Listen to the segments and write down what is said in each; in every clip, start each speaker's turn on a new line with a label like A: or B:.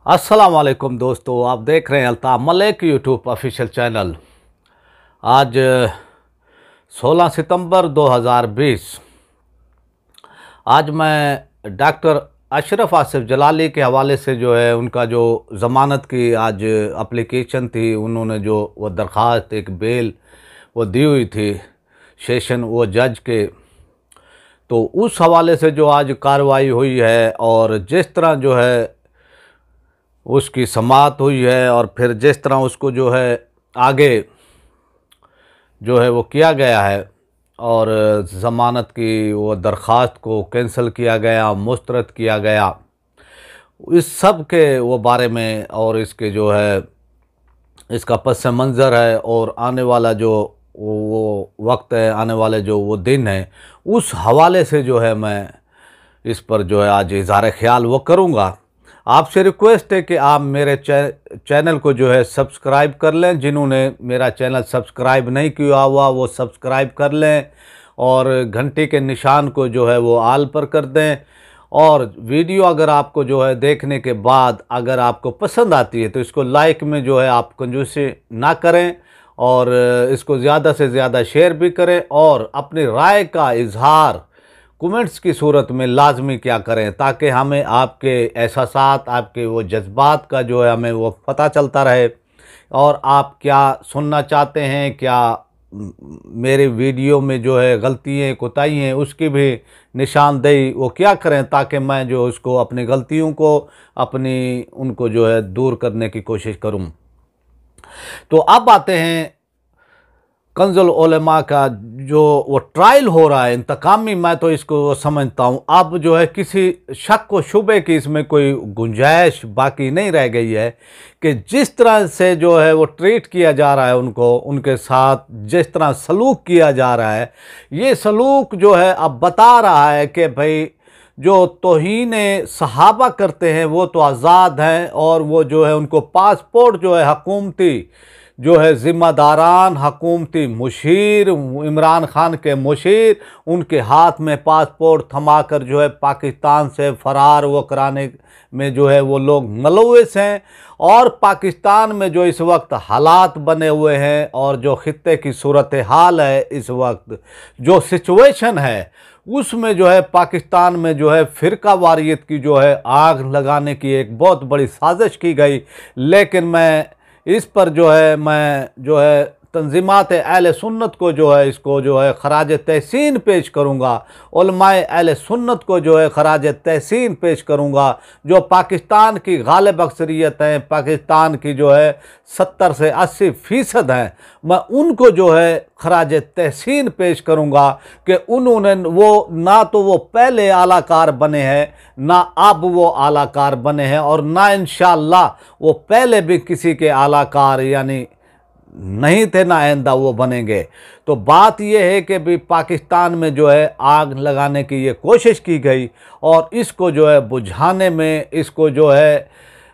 A: अस्सलाम वालेकुम दोस्तों, आप देख रहे हैं Altaf Malik YouTube official channel. आज 16 सितंबर 2020। आज मैं डॉक्टर अशरफ आसिफ जलाली के हवाले से जो है उनका जो ज़मानत की आज एप्लीकेशन थी, उन्होंने जो वो दरख्वास्त एक बेल वो दी हुई थी सेशन वो जज के, तो उस हवाले से जो आज कार्रवाई हुई है और जिस तरह जो है उसकी समाअत हुई है और फिर जिस तरह उसको जो है आगे जो है वो किया गया है और ज़मानत की वो दरख्वास्त को कैंसिल किया गया, मुस्तरद किया गया, इस सब के वो बारे में और इसके जो है इसका पस मंज़र है और आने वाला जो वो वक्त है, आने वाले जो वो दिन है, उस हवाले से जो है मैं इस पर जो है आज इज़हार ख्याल वो करूँगा। आपसे रिक्वेस्ट है कि आप मेरे चैनल को जो है सब्सक्राइब कर लें। जिन्होंने मेरा चैनल सब्सक्राइब नहीं किया हुआ वो सब्सक्राइब कर लें और घंटी के निशान को जो है वो आल पर कर दें। और वीडियो अगर आपको जो है देखने के बाद अगर आपको पसंद आती है तो इसको लाइक में जो है आप कंजूसी ना करें और इसको ज़्यादा से ज़्यादा शेयर भी करें और अपनी राय का इजहार कमेंट्स की सूरत में लाजमी क्या करें, ताकि हमें आपके एहसासात, आपके वो जज्बात का जो है हमें वो पता चलता रहे और आप क्या सुनना चाहते हैं, क्या मेरे वीडियो में जो है गलतियाँ कोताही हैं उसकी भी निशानदेही वो क्या करें, ताकि मैं जो उसको अपनी गलतियों को अपनी उनको जो है दूर करने की कोशिश करूं। तो अब आते हैं कंजुल उलमा का जो वो ट्रायल हो रहा है इंतकामी, मैं तो इसको समझता हूँ अब जो है किसी शक व शुबे की इसमें कोई गुंजाइश बाकी नहीं रह गई है कि जिस तरह से जो है वो ट्रीट किया जा रहा है उनको, उनके साथ जिस तरह सलूक किया जा रहा है, ये सलूक जो है अब बता रहा है कि भाई जो तौहीन सहाबा करते हैं वो तो आज़ाद हैं और वो जो है उनको पासपोर्ट जो है हुकूमती जो है ज़िम्मेदारान हुकूमती मुशीर इमरान खान के मुशीर उनके हाथ में पासपोर्ट थमाकर जो है पाकिस्तान से फ़रार वो कराने में जो है वो लोग मुलव्वस हैं। और पाकिस्तान में जो इस वक्त हालात बने हुए हैं और जो खित्ते की सूरत हाल है, इस वक्त जो सिचुएशन है उसमें जो है पाकिस्तान में जो है फ़िरका वारियत की जो है आग लगाने की एक बहुत बड़ी साजिश की गई। लेकिन मैं इस पर जो है मैं जो है तंजीमात अहले सुन्नत को जो है इसको जो है खराज तहसीन पेश करूँगा, उलमाए अहले सुन्नत को जो है खराज तहसीन पेश करूँगा, जो पाकिस्तान की गालिब अक्सरियत हैं, पाकिस्तान की जो है 70 से 80% हैं, मैं उनको जो है खराज तहसीन पेश करूँगा कि उन्होंने वो ना तो वो पहले आलाकार बने हैं ना अब वो आलाकार बने हैं और ना इंशाअल्लाह वो पहले भी किसी के आलाकार यानी नहीं थे ना आइंदा वो बनेंगे। तो बात ये है कि भी पाकिस्तान में जो है आग लगाने की ये कोशिश की गई और इसको जो है बुझाने में इसको जो है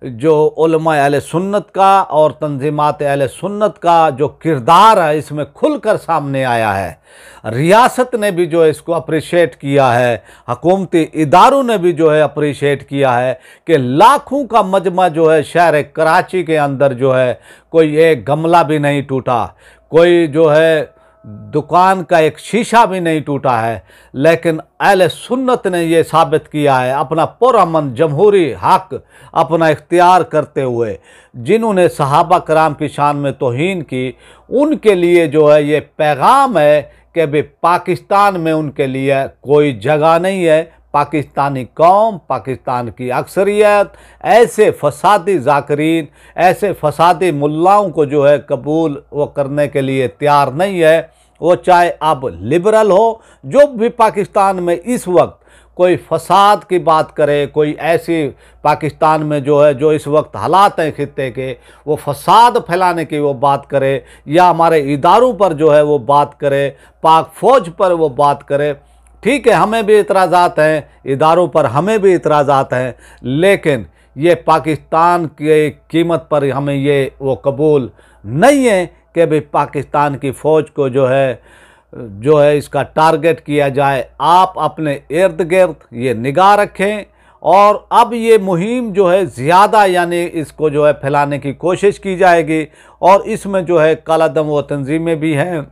A: जो उलमा अहले सुन्नत का और तंजीमात अहले सुन्नत का जो किरदार है इसमें खुलकर सामने आया है। रियासत ने भी जो है इसको अप्रिशिएट किया है, हुकूमती इदारों ने भी जो है अप्रिशिएट किया है कि लाखों का मजमा जो है शहर कराची के अंदर जो है कोई एक गमला भी नहीं टूटा, कोई जो है दुकान का एक शीशा भी नहीं टूटा है। लेकिन अहले सुन्नत ने ये साबित किया है अपना पुरअमन जमहूरी हक अपना इख्तियार करते हुए, जिन्होंने सहाबा कराम की शान में तौहीन की, उनके लिए जो है ये पैगाम है कि भाई पाकिस्तान में उनके लिए कोई जगह नहीं है। पाकिस्तानी कौम, पाकिस्तान की अक्सरियत ऐसे फसादी ज़ाकरीन, ऐसे फसादी मुल्लाओं को जो है कबूल वो करने के लिए तैयार नहीं है। वो चाहे अब लिबरल हो, जो भी पाकिस्तान में इस वक्त कोई फसाद की बात करे, कोई ऐसी पाकिस्तान में जो है जो इस वक्त हालात हैं खित्ते के वो फसाद फैलाने की वो बात करे या हमारे इदारों पर जो है वो बात करे, पाक फ़ौज पर वो बात करे, ठीक है हमें भी इतराज़ात हैं, इदारों पर हमें भी इतराज़ात हैं, लेकिन ये पाकिस्तान की कीमत पर हमें ये वो कबूल नहीं है कि भाई पाकिस्तान की फ़ौज को जो है इसका टारगेट किया जाए। आप अपने इर्द गिर्द ये निगाह रखें और अब ये मुहिम जो है ज़्यादा यानी इसको जो है फैलाने की कोशिश की जाएगी, और इसमें जो है कालादम व तंजीमें भी हैं,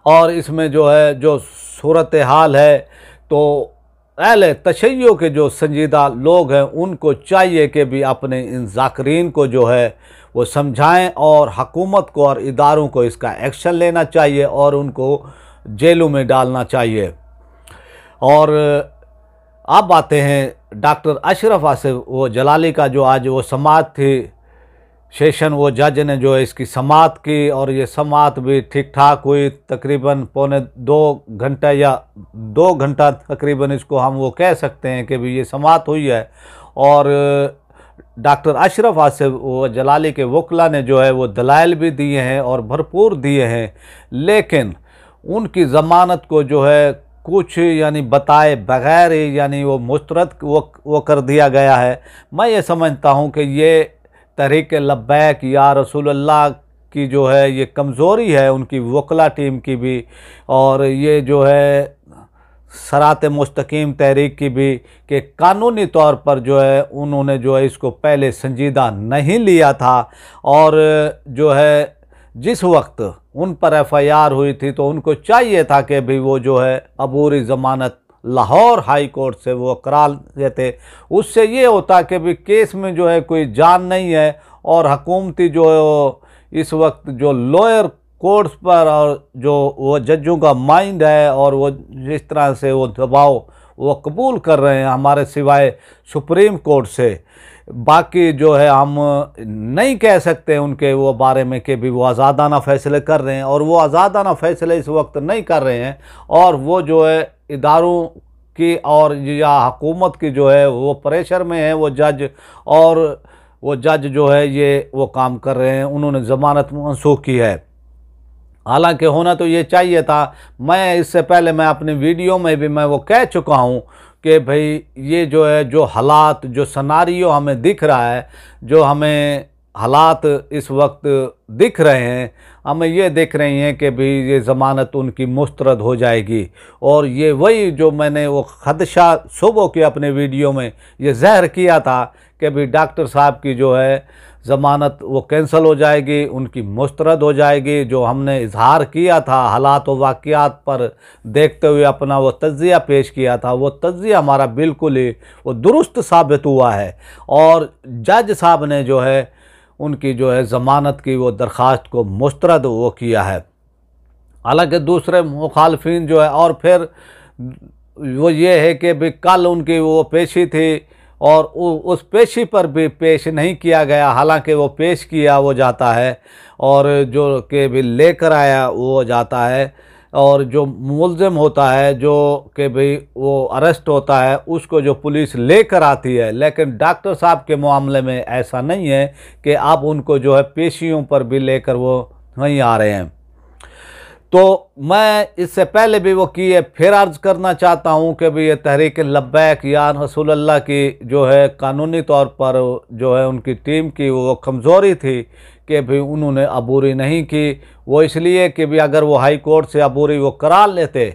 A: और इसमें जो है जो सूरत हाल है, तो अहले तशय्यो के जो संजीदा लोग हैं उनको चाहिए कि भी अपने इन ज़ाकरीन को जो है वो समझाएं, और हुकूमत को और इदारों को इसका एक्शन लेना चाहिए और उनको जेलों में डालना चाहिए। और अब आते हैं डॉक्टर अशरफ आसिफ वो जलाली का जो आज वो समाअत थी, सेशन वो जज ने जो है इसकी समाअत की, और ये समाअत भी ठीक ठाक हुई, तकरीबन पौने 2 घंटा या 2 घंटा तकरीबन इसको हम वो कह सकते हैं कि भी ये समाअत हुई है। और डॉक्टर अशरफ आसिफ वो जलाली के वकला ने जो है वो दलाइल भी दिए हैं और भरपूर दिए हैं, लेकिन उनकी ज़मानत को जो है कुछ यानी बताए बगैर यानी वो मुस्तरद वो कर दिया गया है। मैं ये समझता हूँ कि ये तहरीक लब्बैक या रसूलुल्लाह की जो है ये कमज़ोरी है उनकी वकला टीम की भी, और ये जो है सरात मुस्तकीम तहरीक की भी, कि कानूनी तौर पर जो है उन्होंने जो है इसको पहले संजीदा नहीं लिया था, और जो है जिस वक्त उन पर FIR हुई थी तो उनको चाहिए था कि भी वो जो है अबूरी ज़मानत लाहौर हाई कोर्ट से वो करा देते। उससे ये होता कि भी केस में जो है कोई जान नहीं है, और हुकूमती जो इस वक्त जो लोअर कोर्ट्स पर और जो वो जजों का माइंड है और वो जिस तरह से वो दबाव वो कबूल कर रहे हैं हमारे सिवाय सुप्रीम कोर्ट से, बाकी जो है हम नहीं कह सकते उनके वो बारे में कि भी वो आज़ादाना फ़ैसले कर रहे हैं, और वो आज़ादाना फ़ैसले इस वक्त नहीं कर रहे हैं, और वो जो है इदारों की और या हुकूमत की जो है वो प्रेशर में है वो जज, और वो जज जो है ये वो काम कर रहे हैं, उन्होंने ज़मानत मनसूख की है। हालांकि होना तो ये चाहिए था। मैं इससे पहले मैं अपनी वीडियो में भी मैं वो कह चुका हूँ कि भाई ये जो है जो हालात जो सनारियो हमें दिख रहा है, जो हमें हालात इस वक्त दिख रहे हैं, हमें ये दिख रही हैं कि भी ये ज़मानत उनकी मुस्तरद हो जाएगी, और ये वही जो मैंने वो खदशा सुबह के अपने वीडियो में ये ज़हर किया था कि भी डॉक्टर साहब की जो है ज़मानत वो कैंसिल हो जाएगी, उनकी मुस्तरद हो जाएगी। जो हमने इजहार किया था हालात व वाक़यात पर देखते हुए अपना वो तज्ज़िया पेश किया था, वो तज्ज़िया हमारा बिल्कुल ही वो दुरुस्त साबित हुआ है, और जज साहब ने जो है उनकी जो है ज़मानत की वो दरख्वास्त को मुस्तरद वो किया है। हालांकि दूसरे मुखालफिन जो है, और फिर वो ये है कि भी कल उनकी वो पेशी थी और उस पेशी पर भी पेश नहीं किया गया, हालांकि वो पेश किया वो जाता है, और जो कि भी लेकर आया वो जाता है, और जो मुल्ज़िम होता है जो कि भाई वो अरेस्ट होता है उसको जो पुलिस लेकर आती है। लेकिन डॉक्टर साहब के मामले में ऐसा नहीं है कि आप उनको जो है पेशियों पर भी लेकर वो नहीं आ रहे हैं। तो मैं इससे पहले भी वो किए फिर अर्ज़ करना चाहता हूँ कि भाई ये तहरीक लब्बैक या रसूलुल्लाह की जो है कानूनी तौर पर जो है उनकी टीम की वो कमज़ोरी थी कि भाई उन्होंने अबूरी नहीं की। वो इसलिए कि भी अगर वो हाई कोर्ट से अबूरी वो करा लेते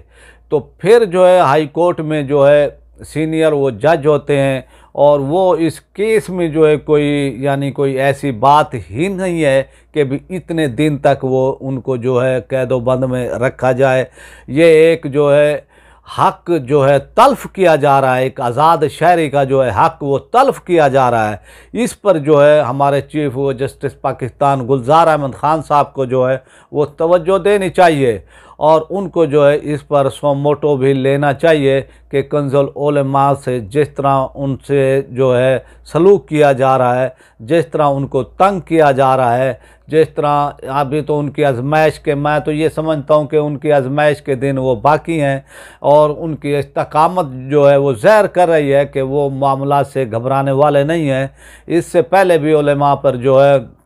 A: तो फिर जो है हाई कोर्ट में जो है सीनियर वो जज होते हैं, और वो इस केस में जो है कोई यानी कोई ऐसी बात ही नहीं है कि भी इतने दिन तक वो उनको जो है कैदोबंद में रखा जाए। ये एक जो है हक जो है तल्फ़ किया जा रहा है, एक आज़ाद शहरी का जो है हक वो तल्फ़ किया जा रहा है। इस पर जो है हमारे चीफ वो जस्टिस पाकिस्तान गुलजार अहमद ख़ान साहब को जो है वो तवज्जो देनी चाहिए, और उनको जो है इस पर मोटो भी लेना चाहिए कि कंजुल उलमा से जिस तरह उनसे जो है सलूक किया जा रहा है, जिस तरह उनको तंग किया जा रहा है, जिस तरह अभी तो उनकी आजमाइश के मैं तो ये समझता हूँ कि उनकी आजमाइश के दिन वो बाकी हैं, और उनकी इस्तकामत जो है वो ज़ाहिर कर रही है कि वो मामला से घबराने वाले नहीं हैं। इससे पहले भी उलमा पर जो है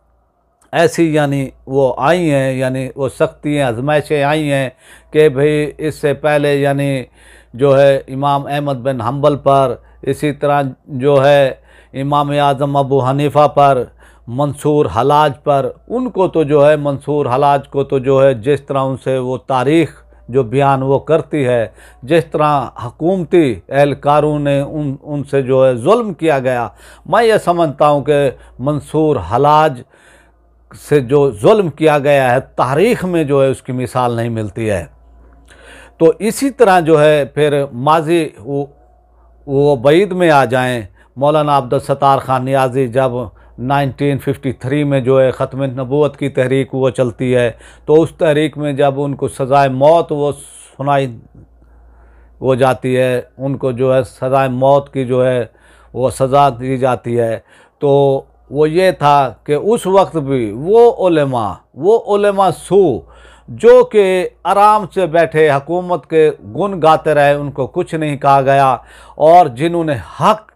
A: ऐसी यानी वो आई हैं, यानी वो सख्तियाँ आजमाइशें आई हैं कि भाई इससे पहले यानी जो है इमाम अहमद बिन हम्बल पर, इसी तरह जो है इमाम आज़म अबू हनीफ़ा पर, मंसूर हलाज पर, उनको तो जो है मंसूर हलाज को तो जो है जिस तरह उनसे वो तारीख़ जो बयान वो करती है, जिस तरह हुकूमती एहलकारों ने उनसे जो है जुल्म किया गया, मैं ये समझता हूँ कि मंसूर हलाज से जो जुल्म किया गया है तारीख़ में जो है उसकी मिसाल नहीं मिलती है। तो इसी तरह जो है फिर माजी वो बईद में आ जाएं, मौलाना अब्दुल सत्तार खान नियाज़ी जब 1953 में जो है ख़त्म नबूवत की तहरीक वो चलती है, तो उस तहरीक में जब उनको सज़ाए मौत वो सुनाई हो जाती है, उनको जो है सज़ाए मौत की जो है वो सज़ा दी जाती है, तो वो ये था कि उस वक्त भी वो उलेमा सू जो कि आराम से बैठे हुकूमत के गुण गाते रहे, उनको कुछ नहीं कहा गया, और जिन्होंने हक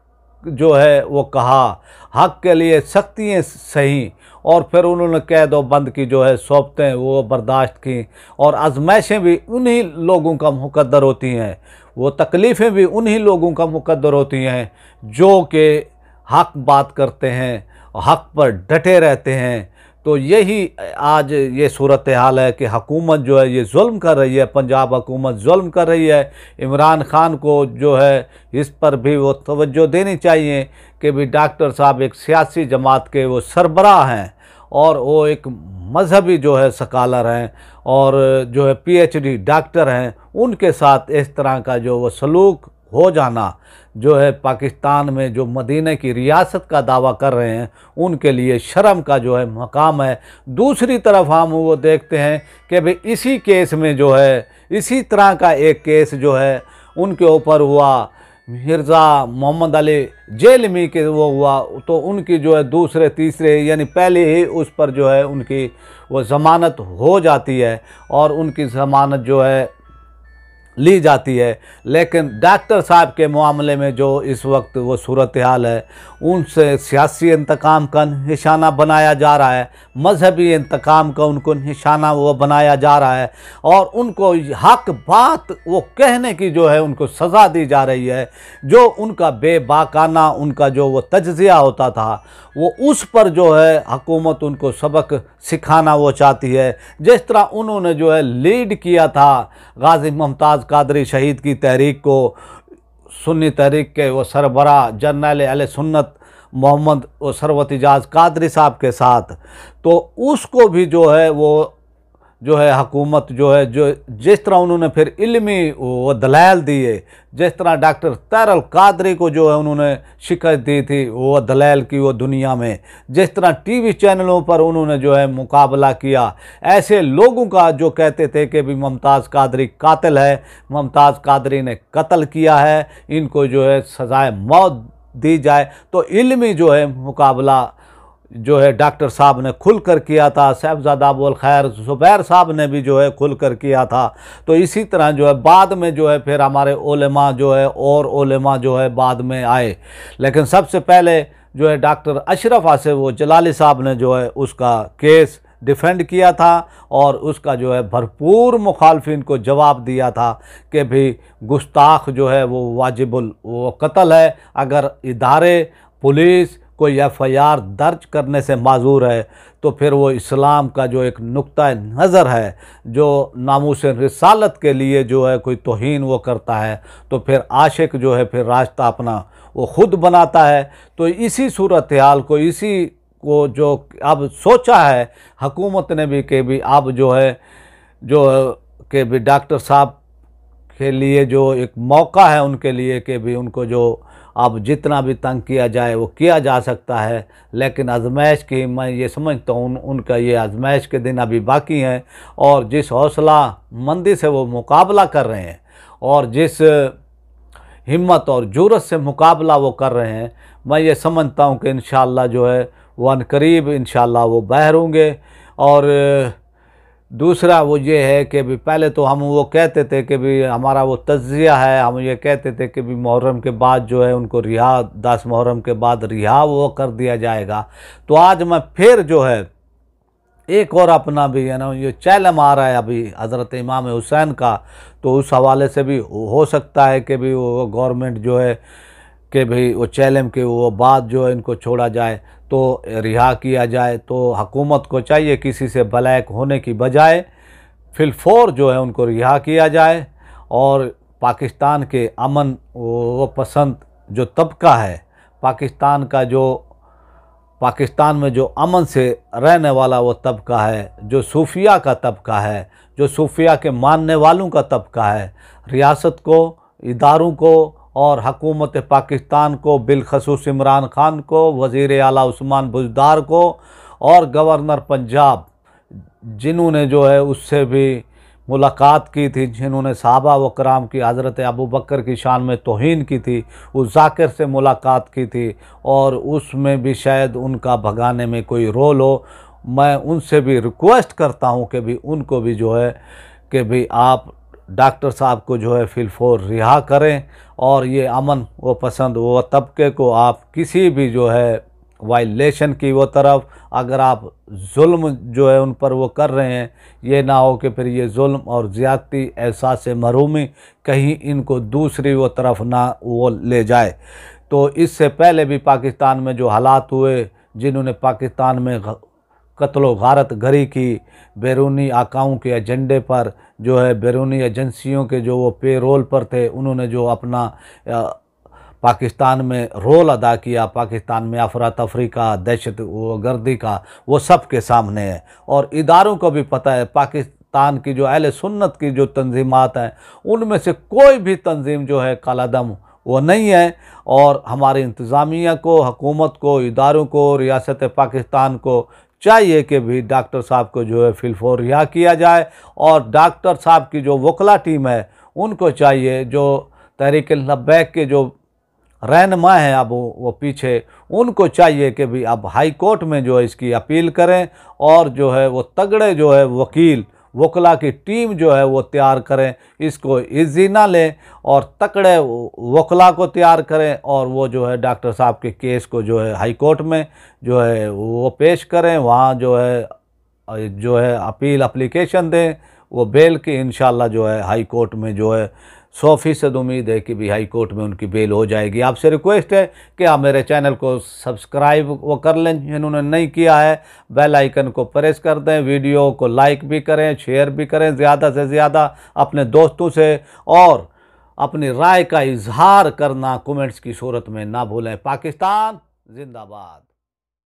A: जो है वो कहा, हक के लिए सख्तियाँ सही, और फिर उन्होंने कैद व बंद की जो है सोबतें वो बर्दाश्त की, और आजमाइशें भी उन्हीं लोगों का मुकद्दर होती हैं, वो तकलीफ़ें भी उन्हीं लोगों का मुकद्दर होती हैं जो कि हक बात करते हैं, हक पर डटे रहते हैं। तो यही आज ये सूरत हाल है कि हुकूमत जो है ये जुल्म कर रही है, पंजाब हुकूमत जुल्म कर रही है। इमरान खान को जो है इस पर भी वो तवज्जो देनी चाहिए कि भी डॉक्टर साहब एक सियासी जमात के वो सरबराह हैं, और वो एक मजहबी जो है स्कॉलर हैं, और जो है PhD डॉक्टर हैं, उनके साथ इस तरह का जो वो सलूक हो जाना जो है पाकिस्तान में जो मदीने की रियासत का दावा कर रहे हैं, उनके लिए शर्म का जो है मकाम है। दूसरी तरफ हम वो देखते हैं कि भाई इसी केस में जो है इसी तरह का एक केस जो है उनके ऊपर हुआ, मिर्ज़ा मोहम्मद अली जेलमी के वो हुआ, तो उनकी जो है दूसरे तीसरे यानी पहले ही उस पर जो है उनकी वो ज़मानत हो जाती है, और उनकी ज़मानत जो है ली जाती है। लेकिन डॉक्टर साहब के मामले में जो इस वक्त वो सूरत हाल है, उनसे सियासी इंतकाम का निशाना बनाया जा रहा है, मजहबी इंतकाम का उनको निशाना वो बनाया जा रहा है, और उनको हक बात वो कहने की जो है उनको सज़ा दी जा रही है। जो उनका बेबाकाना उनका जो वो तज्ज़िया होता था, वो उस पर जो है हुकूमत उनको सबक सिखाना वो चाहती है। जिस तरह उन्होंने जो है लीड किया था गाज़ी मुमताज़ कादरी शहीद की तहरीक को, सुन्नी तहरीक के वो सरबराह जनरल अहले सुन्नत मोहम्मद सरवत इजाज़ कादरी साहब के साथ, तो उसको भी जो है वो जो है हुकूमत जो है जो जिस तरह उन्होंने फिर इल्मी वो दलाइल दिए, जिस तरह डॉक्टर तैरल कादरी को जो है उन्होंने शिकस्त दी थी वो दलाइल की वो दुनिया में, जिस तरह TV चैनलों पर उन्होंने जो है मुकाबला किया ऐसे लोगों का जो कहते थे कि भी मुमताज़ कादरी कातिल है, मुमताज़ कादरी ने कत्ल किया है, इनको जो है सज़ाए मौत दी जाए, तो इल्मी जो है मुकाबला जो है डॉक्टर साहब ने खुल कर किया था, साहिबजादा अबुल खैर ज़ुबैर साहब ने भी जो है खुल कर किया था। तो इसी तरह जो है बाद में जो है फिर हमारे उलेमा जो है और उलेमा जो है बाद में आए, लेकिन सबसे पहले जो है डॉक्टर अशरफ आसिफ वो जलाली साहब ने जो है उसका केस डिफेंड किया था, और उसका जो है भरपूर मुखालफिन को जवाब दिया था कि भी गुस्ताख जो है वो वाजिबुल वो कत्ल है। अगर इदारे पुलिस कोई FIR दर्ज करने से माजूर है, तो फिर वो इस्लाम का जो एक नुक्ता नज़र है, जो नामूस रिसालत के लिए जो है कोई तौहीन वो करता है, तो फिर आशिक जो है फिर रास्ता अपना वो ख़ुद बनाता है। तो इसी सूरत हाल को इसी को जो अब सोचा है हुकूमत ने भी कि भी अब जो है जो कि भी डॉक्टर साहब के लिए जो एक मौका है उनके लिए कि भी उनको जो अब जितना भी तंग किया जाए वो किया जा सकता है, लेकिन आजमाइश की मैं ये समझता हूँ उनका ये आजमाइश के दिन अभी बाकी हैं, और जिस हौसला मंदी से वो मुकाबला कर रहे हैं और जिस हिम्मत और जुर्रत से मुकाबला वो कर रहे हैं, मैं ये समझता हूँ कि इंशाअल्लाह जो है वो अनकरीब इंशाअल्लाह वो बाहर होंगे। और दूसरा वो ये है कि भी पहले तो हम वो कहते थे कि भी हमारा वो तज्ज़िया है, हम ये कहते थे कि भी मुहर्रम के बाद जो है उनको रिहा 10 मुहर्रम के बाद रिहा वो कर दिया जाएगा। तो आज मैं फिर जो है एक और अपना भी है ना ये चैलम आ रहा है अभी हज़रत इमाम हुसैन का, तो उस हवाले से भी हो सकता है कि भी वो गवर्नमेंट जो है कि भाई वो चैलम के वो बाद जो है इनको छोड़ा जाए तो रिहा किया जाए। तो हुकूमत को चाहिए किसी से ब्लैक होने की बजाय फिलफोर जो है उनको रिहा किया जाए और पाकिस्तान के अमन व पसंद जो तबका है, पाकिस्तान में जो अमन से रहने वाला वो तबका है, जो सूफिया का तबका है, जो सूफिया के मानने वालों का तबका है, रियासत को, इदारों को और हुकूमत पाकिस्तान को, बिलखसूस इमरान खान को, वज़ीर आला उस्मान बुज़दार को और गवर्नर पंजाब जिन्होंने जो है उससे भी मुलाकात की थी, जिन्होंने सहाबा व कराम की, हज़रत अबू बकर की शान में तौहीन की थी, उस जाकिर से मुलाकात की थी और उसमें भी शायद उनका भगाने में कोई रोल हो। मैं उनसे भी रिक्वेस्ट करता हूं कि भी उनको भी जो है कि भी आप डॉक्टर साहब को जो है फिलफोर रिहा करें और ये अमन व पसंद व तबके को आप किसी भी जो है वायलेशन की वो तरफ, अगर आप जुल्म जो है उन पर वो कर रहे हैं, ये ना हो कि फिर ये जुल्म और ज़्यादती, एहसास महरूमी कहीं इनको दूसरी वो तरफ ना वो ले जाए। तो इससे पहले भी पाकिस्तान में जो हालात हुए, जिन्होंने पाकिस्तान में कत्लो गारत गरी की, बैरूनी आकाओं के एजेंडे पर जो है, बैरूनी एजेंसियों के जो वो पे रोल पर थे, उन्होंने जो अपना पाकिस्तान में रोल अदा किया, पाकिस्तान में अफरा तफरी का, दहशत गर्दी का, वो सब के सामने है। और इदारों को भी पता है, पाकिस्तान की जो अहले सुन्नत की जो तंजीमात हैं, उनमें से कोई भी तंजीम जो है कालादम वो नहीं है। और हमारी इंतज़ामिया को, हुकूमत को, इदारों को, रियासत पाकिस्तान को चाहिए कि भी डॉक्टर साहब को जो है फिलफोर रिहा किया जाए और डॉक्टर साहब की जो वकला टीम है उनको चाहिए, जो तहरीक लब्बैक के जो रहनुमा हैं अब वो पीछे, उनको चाहिए कि भी अब हाई कोर्ट में जो है इसकी अपील करें और जो है वो तगड़े जो है वकील, वकला की टीम जो है वो तैयार करें, इसको इजी ना लें और तगड़े वकला को तैयार करें और वो जो है डॉक्टर साहब के केस को जो है हाई कोर्ट में जो है वो पेश करें, वहाँ जो है अपील एप्लीकेशन दें, वो बेल की इंशाल्लाह जो है हाई कोर्ट में जो है 100% उम्मीद है कि भी हाई कोर्ट में उनकी बेल हो जाएगी। आपसे रिक्वेस्ट है कि आप मेरे चैनल को सब्सक्राइब वो कर लें, जिन्होंने नहीं किया है बेल आइकन को प्रेस कर दें, वीडियो को लाइक भी करें, शेयर भी करें ज़्यादा से ज़्यादा अपने दोस्तों से, और अपनी राय का इजहार करना कमेंट्स की सूरत में ना भूलें। पाकिस्तान जिंदाबाद।